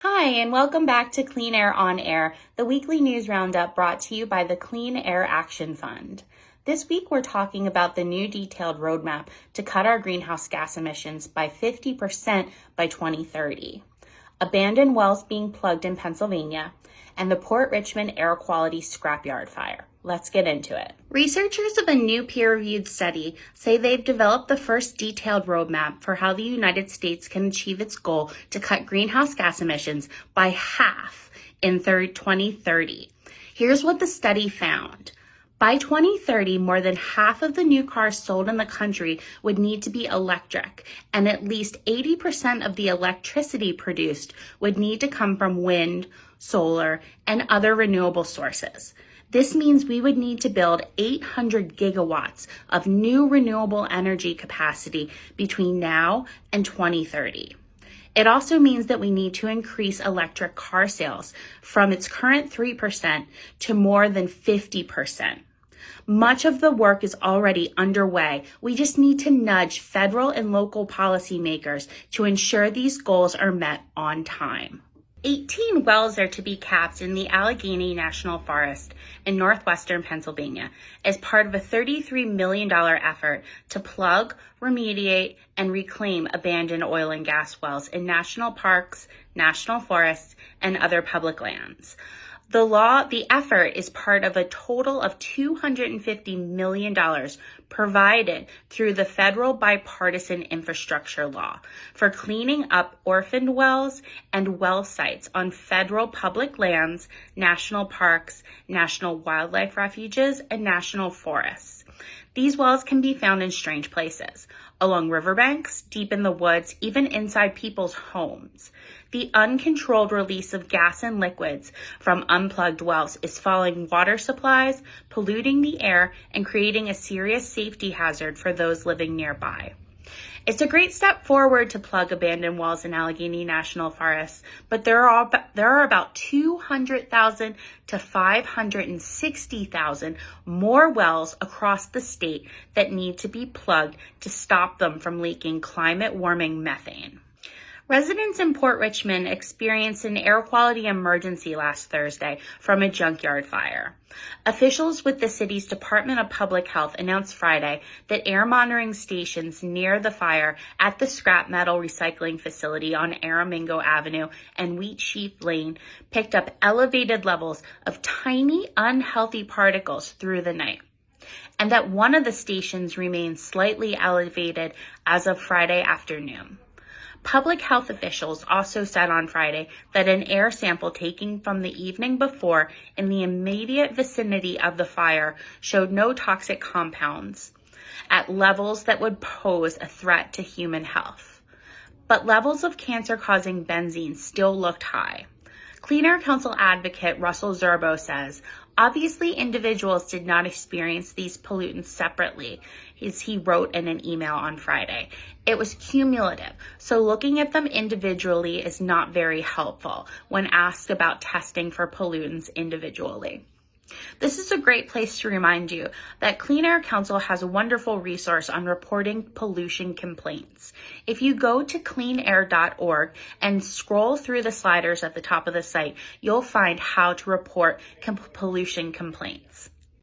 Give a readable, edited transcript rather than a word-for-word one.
Hi, and welcome back to Clean Air on Air, the weekly news roundup brought to you by the Clean Air Action Fund. This week, we're talking about the new detailed roadmap to cut our greenhouse gas emissions by 50% by 2030, abandoned wells being plugged in Pennsylvania, and the Port Richmond air quality scrapyard fire. Let's get into it. Researchers of a new peer-reviewed study say they've developed the first detailed roadmap for how the United States can achieve its goal to cut greenhouse gas emissions by half in 2030. Here's what the study found. By 2030, more than half of the new cars sold in the country would need to be electric, and at least 80% of the electricity produced would need to come from wind, solar, and other renewable sources. This means we would need to build 800 gigawatts of new renewable energy capacity between now and 2030. It also means that we need to increase electric car sales from its current 3% to more than 50%. Much of the work is already underway. We just need to nudge federal and local policymakers to ensure these goals are met on time. 18 wells are to be capped in the Allegheny National Forest in northwestern Pennsylvania as part of a $33 million effort to plug, remediate, and reclaim abandoned oil and gas wells in national parks, national forests, and other public lands. The effort is part of a total of $250 million provided through the federal bipartisan infrastructure law for cleaning up orphaned wells and well sites on federal public lands, national parks, national wildlife refuges, and national forests. These wells can be found in strange places, along riverbanks, deep in the woods, even inside people's homes. The uncontrolled release of gas and liquids from unplugged wells is fouling water supplies, polluting the air, and creating a serious safety hazard for those living nearby. It's a great step forward to plug abandoned wells in Allegheny National Forest, but there are about 200,000 to 560,000 more wells across the state that need to be plugged to stop them from leaking climate-warming methane. Residents in Port Richmond experienced an air quality emergency last Thursday from a junkyard fire. Officials with the city's Department of Public Health announced Friday that air monitoring stations near the fire at the scrap metal recycling facility on Aramingo Avenue and Wheat Sheaf Lane picked up elevated levels of tiny, unhealthy particles through the night, and that one of the stations remains slightly elevated as of Friday afternoon. Public health officials also said on Friday that an air sample taken from the evening before in the immediate vicinity of the fire showed no toxic compounds at levels that would pose a threat to human health. But levels of cancer-causing benzene still looked high. Clean Air Council advocate Russell Zerbo says, obviously individuals did not experience these pollutants separately, as he wrote in an email on Friday. It was cumulative, so looking at them individually is not very helpful when asked about testing for pollutants individually. This is a great place to remind you that Clean Air Council has a wonderful resource on reporting pollution complaints. If you go to cleanair.org and scroll through the sliders at the top of the site, you'll find how to report pollution complaints.